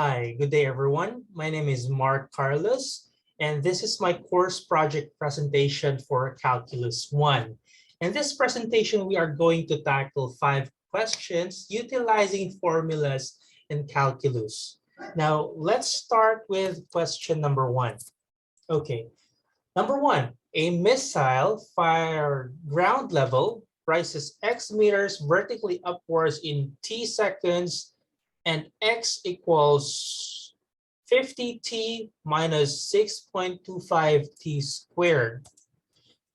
Hi, good day everyone. My name is Mark Carlos, and this is my course project presentation for Calculus 1. In this presentation, we are going to tackle 5 questions utilizing formulas in calculus. Now, let's start with question number 1. Okay, number 1, a missile fired ground level rises x meters vertically upwards in t seconds and x equals 50t minus 6.25t squared.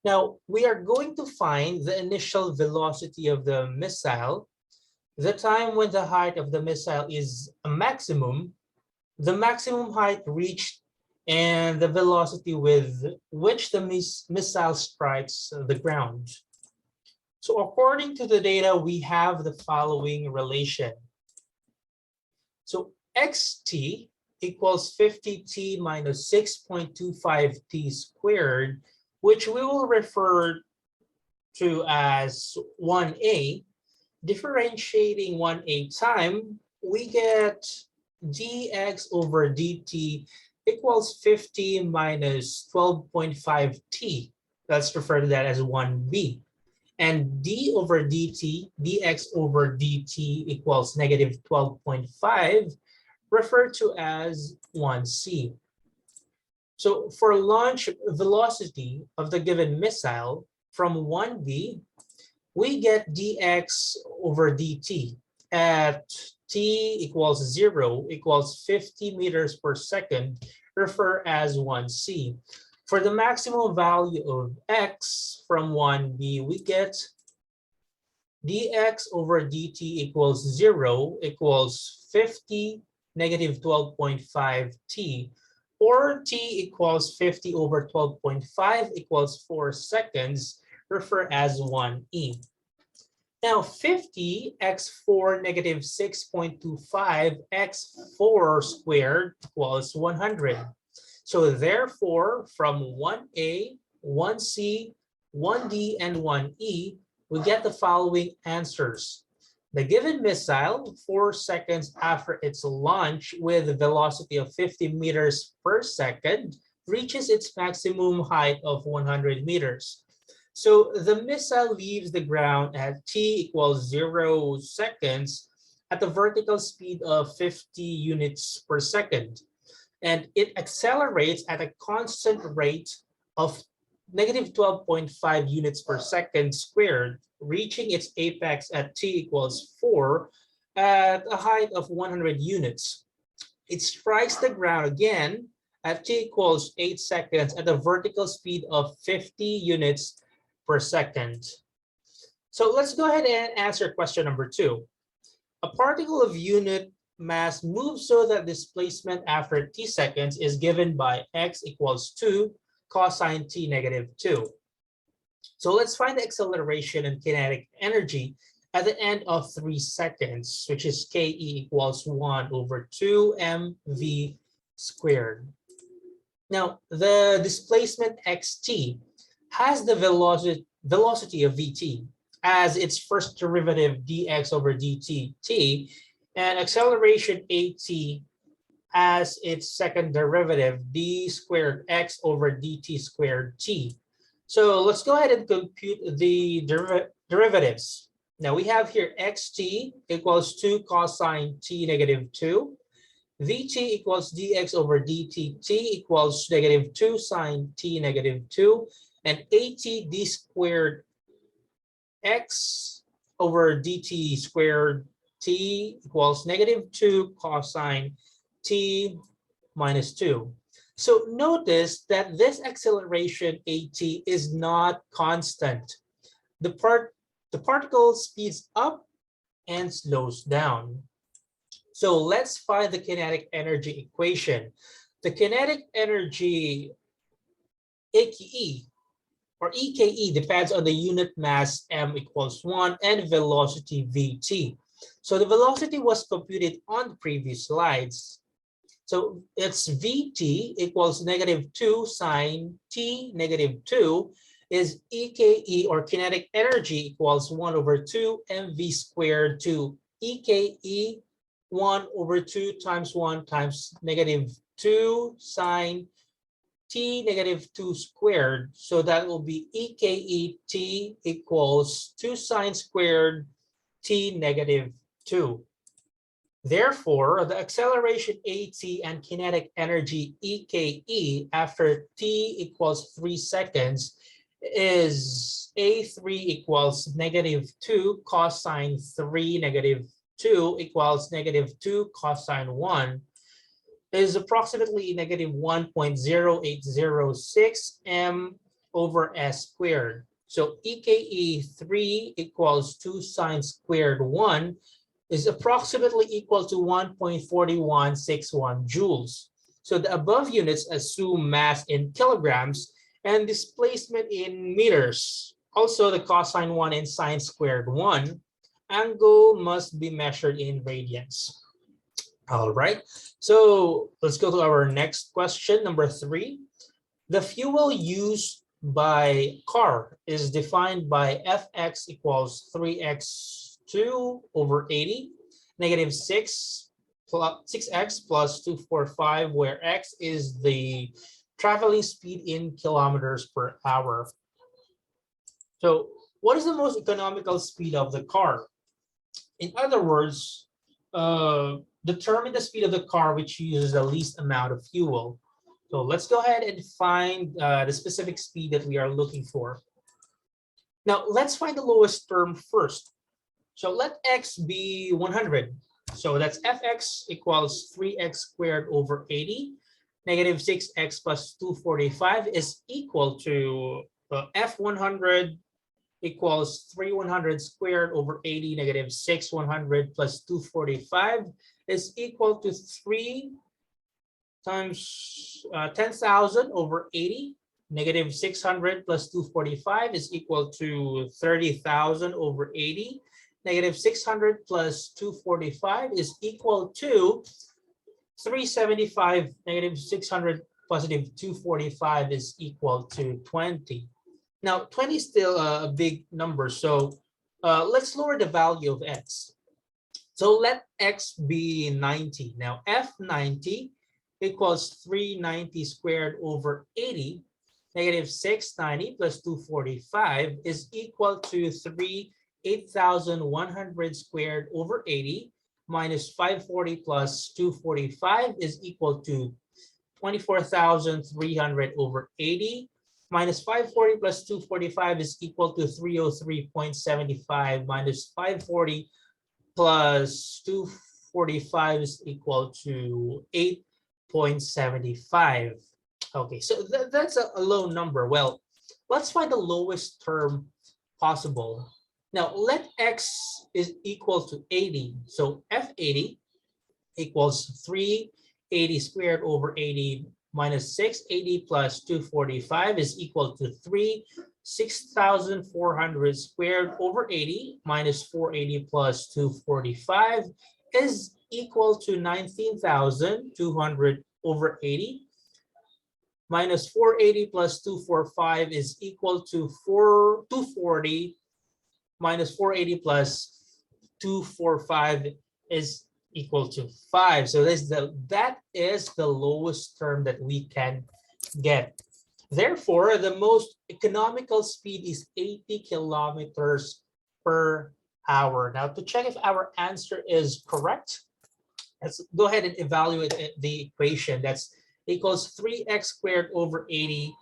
Now, we are going to find the initial velocity of the missile, the time when the height of the missile is a maximum, the maximum height reached, and the velocity with which the missile strikes the ground. So according to the data, we have the following relation. So xt equals 50t minus 6.25t squared, which we will refer to as 1a. Differentiating 1a time, we get dx over dt equals 50 minus 12.5t. Let's refer to that as 1b. And d over dt, dx over dt equals negative 12.5, referred to as 1c. So for launch velocity of the given missile from 1b, we get dx over dt at t equals 0 equals 50 meters per second, refer as 1c. For the maximum value of x from 1b, we get dx over dt equals 0 equals 50 negative 12.5t, or t equals 50 over 12.5 equals 4 seconds, refer as 1e. Now 50 x4 negative 6.25 x4 squared equals 100. So therefore, from 1a, 1c, 1d, and 1e, we get the following answers. The given missile, 4 seconds after its launch with a velocity of 50 meters per second, reaches its maximum height of 100 meters. So the missile leaves the ground at t equals 0 seconds at a vertical speed of 50 units per second. And it accelerates at a constant rate of negative 12.5 units per second squared, reaching its apex at t equals 4 at a height of 100 units. It strikes the ground again at t equals 8 seconds at a vertical speed of 50 units per second. So let's go ahead and answer question number 2. A particle of unit mass moves so that displacement after t seconds is given by x equals 2 cosine t negative 2. So let's find the acceleration and kinetic energy at the end of 3 seconds, which is ke equals 1 over 2 mv squared. Now, the displacement xt has the velocity of vt as its first derivative dx over dt t, and acceleration at as its second derivative d squared x over dt squared t. So let's go ahead and compute the derivatives. Now we have here xt equals 2 cosine t negative 2. Vt equals dx over dt t equals negative 2 sine t negative 2. And at d squared x over dt squared t equals negative 2 cosine t minus 2. So notice that this acceleration at is not constant. The particle speeds up and slows down. So let's find the kinetic energy equation. The kinetic energy AKE or EKE depends on the unit mass m equals 1 and velocity vt. So the velocity was computed on the previous slides. So it's vt equals negative 2 sine t negative 2 is EKE or kinetic energy equals 1 over 2 mv squared to EKE 1 over 2 times 1 times negative 2 sine t negative 2 squared. So that will be EKE t equals 2 sine squared t negative 2. Therefore, the acceleration AT and kinetic energy EKE after t equals 3 seconds is A3 equals negative 2 cosine 3 negative 2 equals negative 2 cosine 1 is approximately negative 1.0806 m over s squared. So EKE 3 equals 2 sine squared 1 is approximately equal to 1.4161 joules. So the above units assume mass in kilograms and displacement in meters. Also, the cosine 1 and sine squared 1 angle must be measured in radians. All right, so let's go to our next question, number 3. The fuel used by car is defined by Fx equals 3x2 over 80, negative 6 plus 6x plus 245, where x is the traveling speed in kilometers per hour. So what is the most economical speed of the car? In other words, determine the speed of the car which uses the least amount of fuel. So let's go ahead and find the specific speed that we are looking for. Now let's find the lowest term first. So let x be 100. So that's Fx equals 3x squared over 80. Negative 6x plus 245 is equal to F100 equals 3,100 squared over 80, negative 6,100 plus 245 is equal to 3 times 10,000 over 80. Negative 600 plus 245 is equal to 30,000 over 80. Negative 600 plus 245 is equal to 375. Negative 600 positive 245 is equal to 20. Now, 20 is still a big number, so let's lower the value of x. So let x be 90. Now, F90 equals 390 squared over 80. Negative 690 plus 245 is equal to 8,100 squared over 80 minus 540 plus 245 is equal to 24,300 over 80 minus 540 plus 245 is equal to 303.75 minus 540 plus 245 is equal to 8.75. Okay, so that's a low number. Well, let's find the lowest term possible. Now let x is equal to 80. So F80 equals 380 squared over 80 minus 680 plus 245 is equal to 6,400 squared over 80 minus 480 plus 245 is equal to 19,200 over 80 minus 480 plus 245 is equal to 240 minus 480 plus 245 is equal to 5. So that is the lowest term that we can get. Therefore, the most economical speed is 80 kilometers per hour. Now, to check if our answer is correct, let's go ahead and evaluate the equation. That's equals 3x squared over 80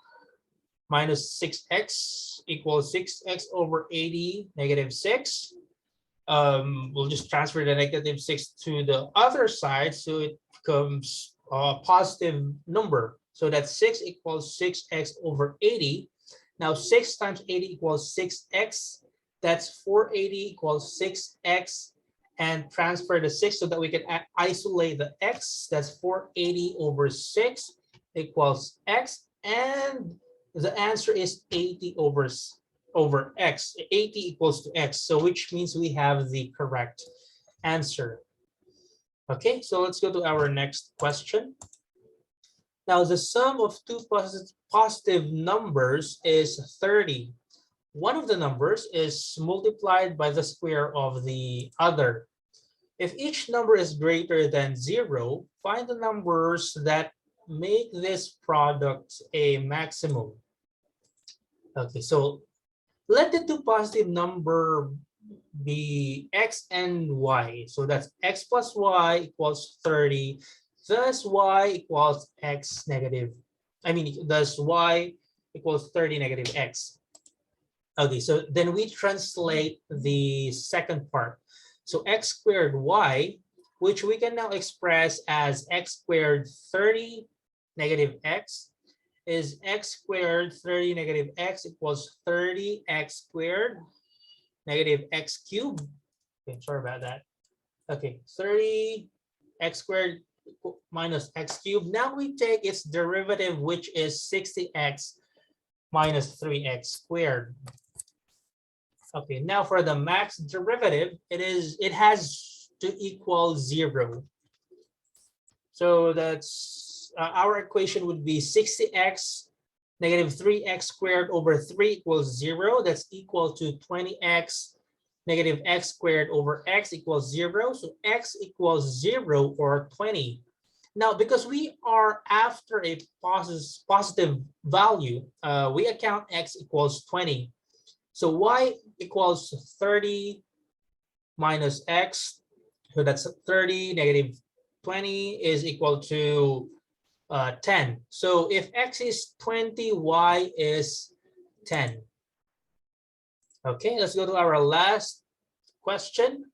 minus 6x equals 6x over 80 negative 6. We'll just transfer the negative 6 to the other side, so it becomes a positive number. So that 6 equals 6x over 80. Now 6 times 80 equals 6x. That's 480 equals 6x. And transfer the 6 so that we can isolate the x. That's 480 over 6 equals x. And the answer is 80 over x. 80 equals to x. So which means we have the correct answer. Okay, so let's go to our next question. Now the sum of two positive numbers is 30. One of the numbers is multiplied by the square of the other. If each number is greater than 0, find the numbers that make this product a maximum. Okay, so let the two positive number be x and y. So that's x plus y equals 30. Thus y equals x negative. Thus y equals 30 negative x. Okay, so then we translate the second part. So x squared y, which we can now express as x squared 30 negative x, is x squared 30 negative x equals 30x squared negative x cubed. Okay, sorry about that. Okay, 30x squared minus x cubed. Now we take its derivative, which is 60x minus 3x squared. Okay, now for the max derivative, it has to equal 0. So that's our equation would be 60x negative 3x squared over 3 equals 0. That's equal to 20x negative x squared over x equals 0. So x equals 0 or 20. Now, because we are after a positive value, we account x equals 20. So y equals 30 minus x. So that's 30 negative 20 is equal to 10. So if x is 20, y is 10. Okay, let's go to our last question.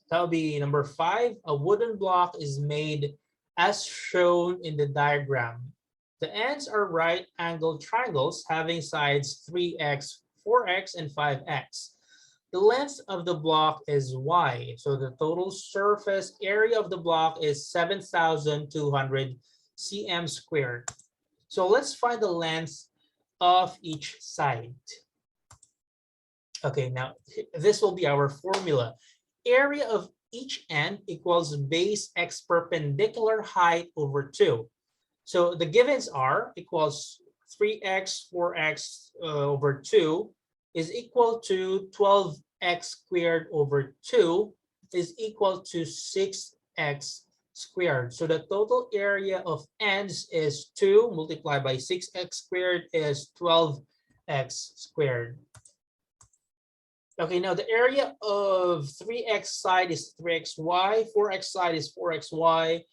That'll be number 5. A wooden block is made as shown in the diagram. The ends are right-angled triangles having sides 3x, 4x, and 5x. The length of the block is y. So the total surface area of the block is 7,200 cm squared. So let's find the length of each side. Okay, now this will be our formula. Area of each end equals base x perpendicular height over 2. So the givens are equals 3x, 4x over 2 is equal to 12x squared over 2 is equal to 6x squared. So the total area of ends is 2 multiplied by 6x squared is 12x squared. Okay, now the area of 3x side is 3xy, 4x side is 4xy,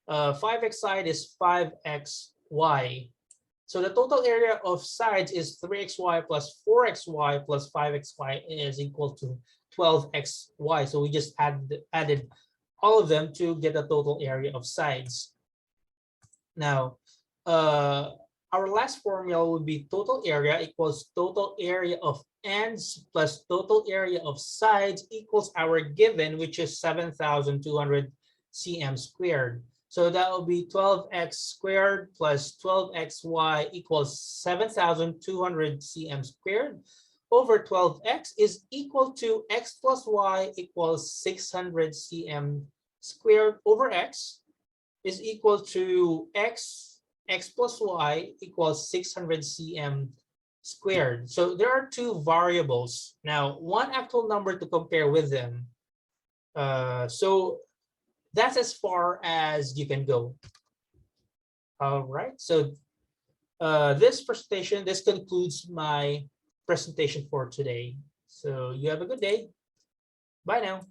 5x side is 5xy. So the total area of sides is 3xy plus 4xy plus 5xy is equal to 12xy. So we just added all of them to get the total area of sides. Now, our last formula would be total area equals total area of ends plus total area of sides equals our given, which is 7,200 cm squared. So that will be 12x squared plus 12xy equals 7,200 cm squared over 12x is equal to x plus y equals 600 cm squared over x is equal to x plus y equals 600 cm squared. So there are two variables. Now, one actual number to compare with them. So that's as far as you can go. All right. So this concludes my presentation for today. So you have a good day. Bye now.